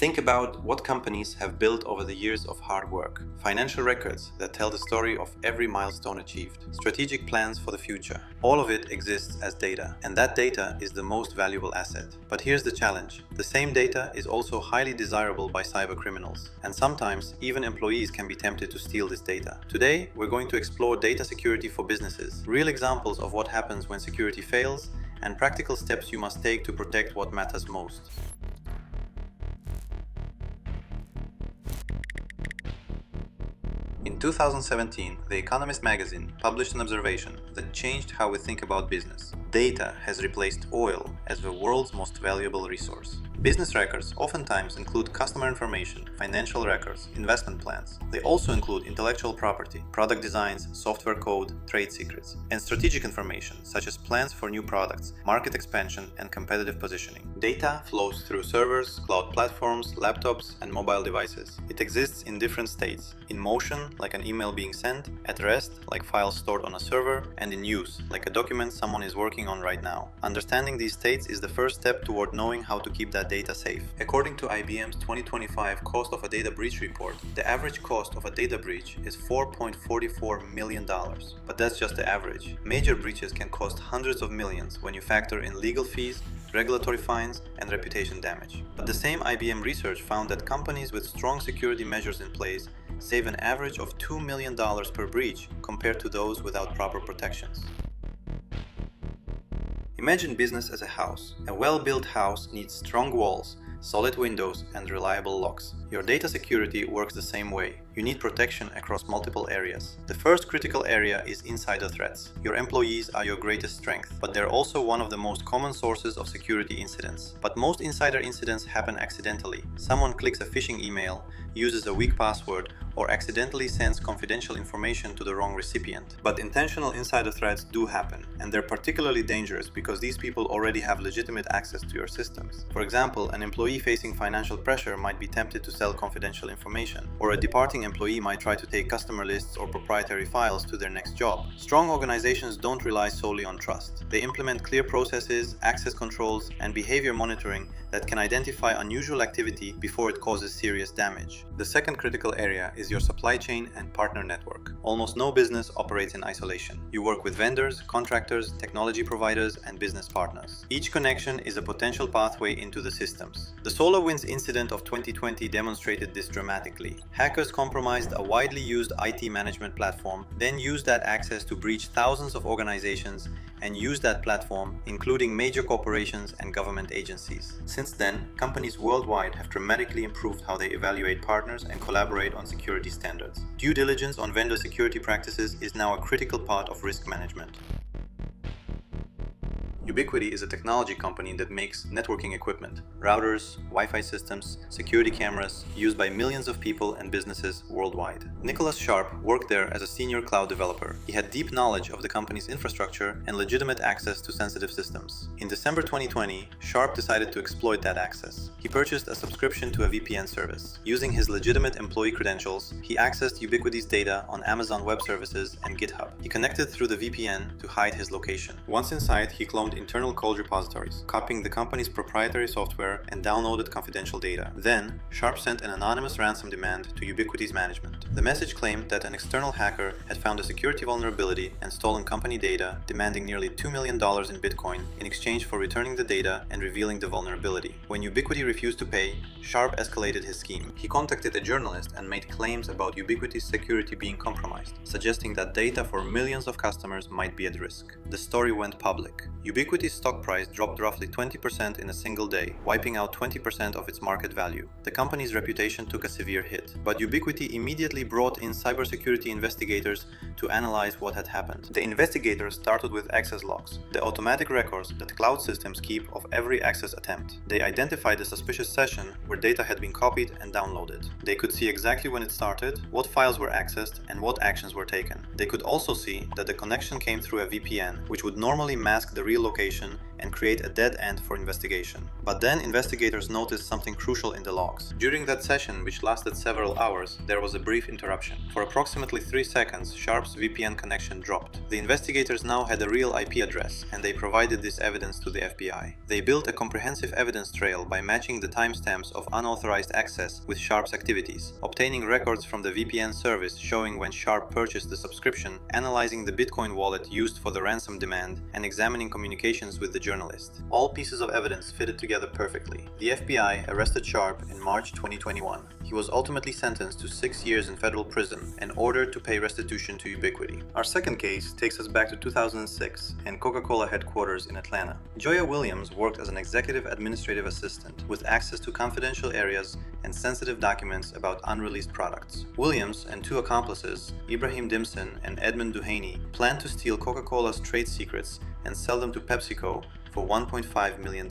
Think about what companies have built over the years of hard work. Financial records that tell the story of every milestone achieved. Strategic plans for the future. All of it exists as data, and that data is the most valuable asset. But here's the challenge. The same data is also highly desirable by cyber criminals, and sometimes even employees can be tempted to steal this data. Today, we're going to explore data security for businesses, real examples of what happens when security fails, and practical steps you must take to protect what matters most. In 2017, The Economist magazine published an observation that changed how we think about business. Data has replaced oil as the world's most valuable resource. Business records oftentimes include customer information, financial records, investment plans. They also include intellectual property, product designs, software code, trade secrets, and strategic information such as plans for new products, market expansion, and competitive positioning. Data flows through servers, cloud platforms, laptops, and mobile devices. It exists in different states: in motion, like an email being sent; at rest, like files stored on a server; and in use, like a document someone is working on right now. Understanding these states is the first step toward knowing how to keep that data safe. According to IBM's 2025 Cost of a Data Breach report, the average cost of a data breach is $4.44 million. But that's just the average. Major breaches can cost hundreds of millions when you factor in legal fees, regulatory fines, and reputation damage. But the same IBM research found that companies with strong security measures in place save an average of $2 million per breach compared to those without proper protections. Imagine business as a house. A well-built house needs strong walls, solid windows, and reliable locks. Your data security works the same way. You need protection across multiple areas. The first critical area is insider threats. Your employees are your greatest strength, but they're also one of the most common sources of security incidents. But most insider incidents happen accidentally. Someone clicks a phishing email, uses a weak password, or accidentally sends confidential information to the wrong recipient. But intentional insider threats do happen, and they're particularly dangerous because these people already have legitimate access to your systems. For example, an employee facing financial pressure might be tempted to sell confidential information, or a departing employee might try to take customer lists or proprietary files to their next job. Strong organizations don't rely solely on trust. They implement clear processes, access controls, and behavior monitoring that can identify unusual activity before it causes serious damage. The second critical area is your supply chain and partner network. Almost no business operates in isolation. You work with vendors, contractors, technology providers, and business partners. Each connection is a potential pathway into the systems. The SolarWinds incident of 2020 demonstrated this dramatically. Hackers compromised a widely used IT management platform, then used that access to breach thousands of organizations and use that platform, including major corporations and government agencies. Since then, companies worldwide have dramatically improved how they evaluate partners and collaborate on security standards. Due diligence on vendor security practices is now a critical part of risk management. Ubiquiti is a technology company that makes networking equipment, routers, Wi-Fi systems, security cameras used by millions of people and businesses worldwide. Nicholas Sharp worked there as a senior cloud developer. He had deep knowledge of the company's infrastructure and legitimate access to sensitive systems. In December 2020, Sharp decided to exploit that access. He purchased a subscription to a VPN service. Using his legitimate employee credentials, he accessed Ubiquiti's data on Amazon Web Services and GitHub. He connected through the VPN to hide his location. Once inside, he cloned internal code repositories, copying the company's proprietary software, and downloaded confidential data. Then, Sharp sent an anonymous ransom demand to Ubiquiti's management. The message claimed that an external hacker had found a security vulnerability and stolen company data, demanding nearly $2 million in Bitcoin in exchange for returning the data and revealing the vulnerability. When Ubiquiti refused to pay, Sharp escalated his scheme. He contacted a journalist and made claims about Ubiquiti's security being compromised, suggesting that data for millions of customers might be at risk. The story went public. Ubiquiti's stock price dropped roughly 20% in a single day, wiping out 20% of its market value. The company's reputation took a severe hit, but Ubiquiti immediately brought in cybersecurity investigators to analyze what had happened. The investigators started with access logs, the automatic records that cloud systems keep of every access attempt. They identified a suspicious session where data had been copied and downloaded. They could see exactly when it started, what files were accessed, and what actions were taken. They could also see that the connection came through a VPN, which would normally mask the real location and create a dead end for investigation. But then investigators noticed something crucial in the logs. During that session, which lasted several hours, there was a brief interruption. For approximately 3 seconds, Sharp's VPN connection dropped. The investigators now had a real IP address, and they provided this evidence to the FBI. They built a comprehensive evidence trail by matching the timestamps of unauthorized access with Sharp's activities, obtaining records from the VPN service showing when Sharp purchased the subscription, analyzing the Bitcoin wallet used for the ransom demand, and examining communications with the journalist. All pieces of evidence fitted together perfectly. The FBI arrested Sharp in March 2021. He was ultimately sentenced to 6 years in federal prison and ordered to pay restitution to Ubiquiti. Our second case takes us back to 2006 and Coca-Cola headquarters in Atlanta. Joya Williams worked as an executive administrative assistant with access to confidential areas and sensitive documents about unreleased products. Williams and 2 accomplices, Ibrahim Dimson and Edmund Duhaney, planned to steal Coca-Cola's trade secrets and sell them to PepsiCo for $1.5 million.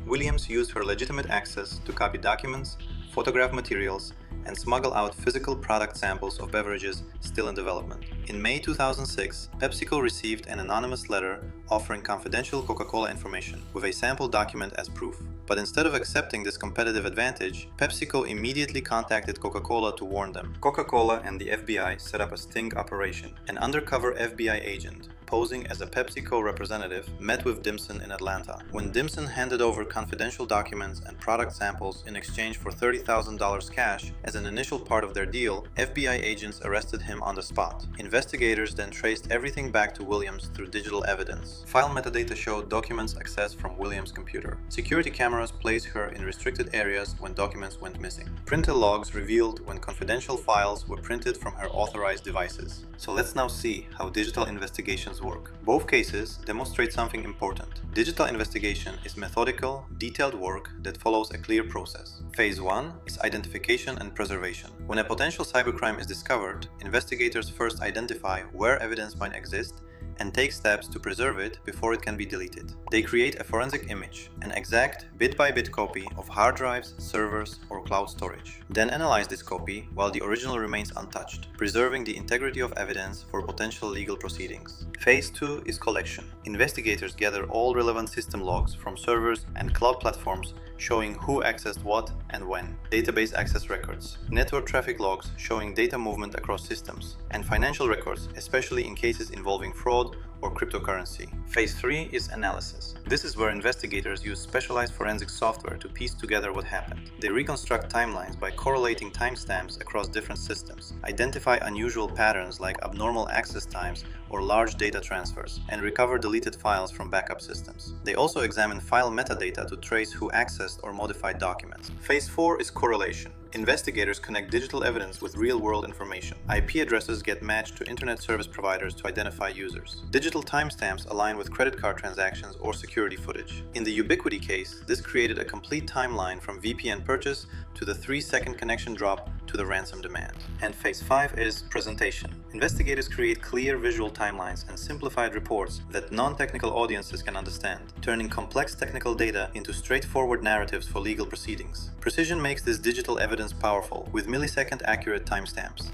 Williams used her legitimate access to copy documents, photograph materials, and smuggle out physical product samples of beverages still in development. In May 2006, PepsiCo received an anonymous letter offering confidential Coca-Cola information with a sample document as proof. But instead of accepting this competitive advantage, PepsiCo immediately contacted Coca-Cola to warn them. Coca-Cola and the FBI set up a sting operation. An undercover FBI agent, posing as a PepsiCo representative, met with Dimson in Atlanta. When Dimson handed over confidential documents and product samples in exchange for $30,000 cash as an initial part of their deal, FBI agents arrested him on the spot. Investigators then traced everything back to Williams through digital evidence. File metadata showed documents accessed from Williams' computer. Security cameras placed her in restricted areas when documents went missing. Printer logs revealed when confidential files were printed from her authorized devices. So let's now see how digital investigations work. Both cases demonstrate something important. Digital investigation is methodical, detailed work that follows a clear process. Phase 1 is identification and preservation. When a potential cybercrime is discovered, investigators first identify where evidence might exist and take steps to preserve it before it can be deleted. They create a forensic image, an exact bit-by-bit copy of hard drives, servers, or cloud storage. Then analyze this copy while the original remains untouched, preserving the integrity of evidence for potential legal proceedings. Phase 2 is collection. Investigators gather all relevant system logs from servers and cloud platforms showing who accessed what and when, database access records, network traffic logs showing data movement across systems, and financial records, especially in cases involving fraud or cryptocurrency. Phase 3 is analysis. This is where investigators use specialized forensic software to piece together what happened. They reconstruct timelines by correlating timestamps across different systems, identify unusual patterns like abnormal access times or large data transfers, and recover deleted files from backup systems. They also examine file metadata to trace who accessed or modified documents. Phase 4 is correlation. Investigators connect digital evidence with real-world information. IP addresses get matched to internet service providers to identify users. Digital timestamps align with credit card transactions or security footage. In the Ubiquiti case, this created a complete timeline from VPN purchase to the 3-second connection drop to the ransom demand. And phase 5 is presentation. Investigators create clear visual timelines and simplified reports that non-technical audiences can understand, turning complex technical data into straightforward narratives for legal proceedings. Precision makes this digital evidence powerful, with millisecond accurate timestamps.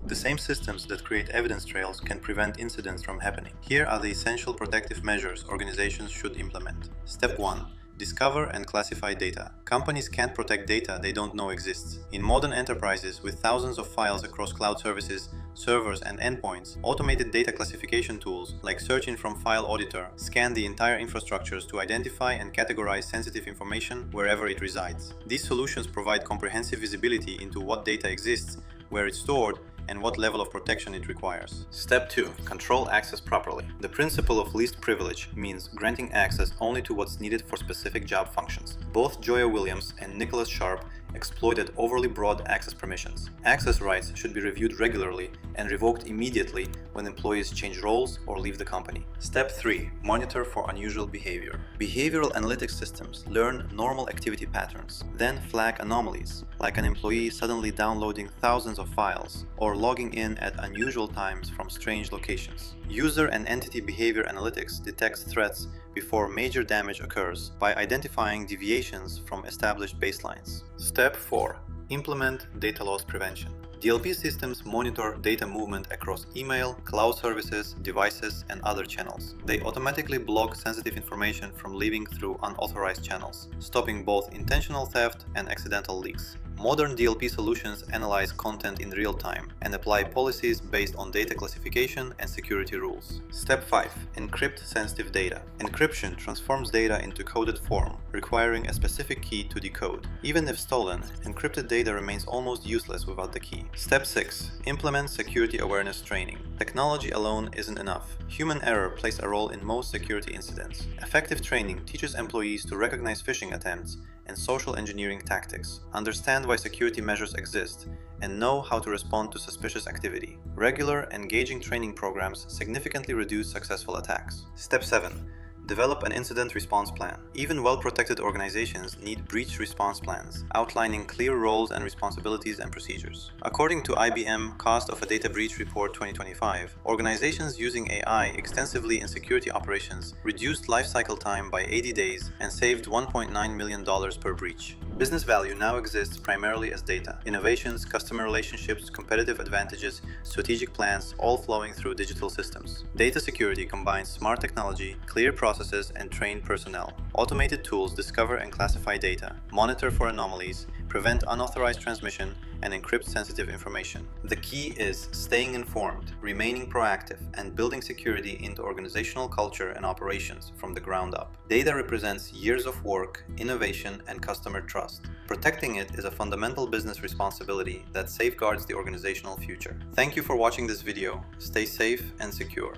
The same systems that create evidence trails can prevent incidents from happening. Here are the essential protective measures organizations should implement. Step 1. Discover and classify data. Companies can't protect data they don't know exists. In modern enterprises with thousands of files across cloud services, servers, and endpoints, automated data classification tools like Searching from File Auditor scan the entire infrastructures to identify and categorize sensitive information wherever it resides. These solutions provide comprehensive visibility into what data exists, where it's stored, and what level of protection it requires. Step 2. Control access properly. The principle of least privilege means granting access only to what's needed for specific job functions. Both Joya Williams and Nicholas Sharp exploited overly broad access permissions. Access rights should be reviewed regularly and revoked immediately when employees change roles or leave the company. Step 3. Monitor for unusual behavior. Behavioral analytics systems learn normal activity patterns, then flag anomalies, like an employee suddenly downloading thousands of files or logging in at unusual times from strange locations. User and entity behavior analytics detects threats before major damage occurs by identifying deviations from established baselines. Step 4. Implement data loss prevention. DLP systems monitor data movement across email, cloud services, devices, and other channels. They automatically block sensitive information from leaving through unauthorized channels, stopping both intentional theft and accidental leaks. Modern DLP solutions analyze content in real time and apply policies based on data classification and security rules. Step 5. Encrypt sensitive data. Encryption transforms data into coded form, requiring a specific key to decode. Even if stolen, encrypted data remains almost useless without the key. Step 6. Implement security awareness training. Technology alone isn't enough. Human error plays a role in most security incidents. Effective training teaches employees to recognize phishing attempts and social engineering tactics, understand why security measures exist, and know how to respond to suspicious activity. Regular, engaging training programs significantly reduce successful attacks. Step 7. Develop an incident response plan. Even well-protected organizations need breach response plans, outlining clear roles and responsibilities and procedures. According to IBM Cost of a Data Breach Report 2025, organizations using AI extensively in security operations reduced lifecycle time by 80 days and saved $1.9 million per breach. Business value now exists primarily as data. Innovations, customer relationships, competitive advantages, strategic plans, all flowing through digital systems. Data security combines smart technology, clear processes, and trained personnel. Automated tools discover and classify data, monitor for anomalies, prevent unauthorized transmission, and encrypt sensitive information. The key is staying informed, remaining proactive, and building security into organizational culture and operations from the ground up. Data represents years of work, innovation, and customer trust. Protecting it is a fundamental business responsibility that safeguards the organizational future. Thank you for watching this video. Stay safe and secure.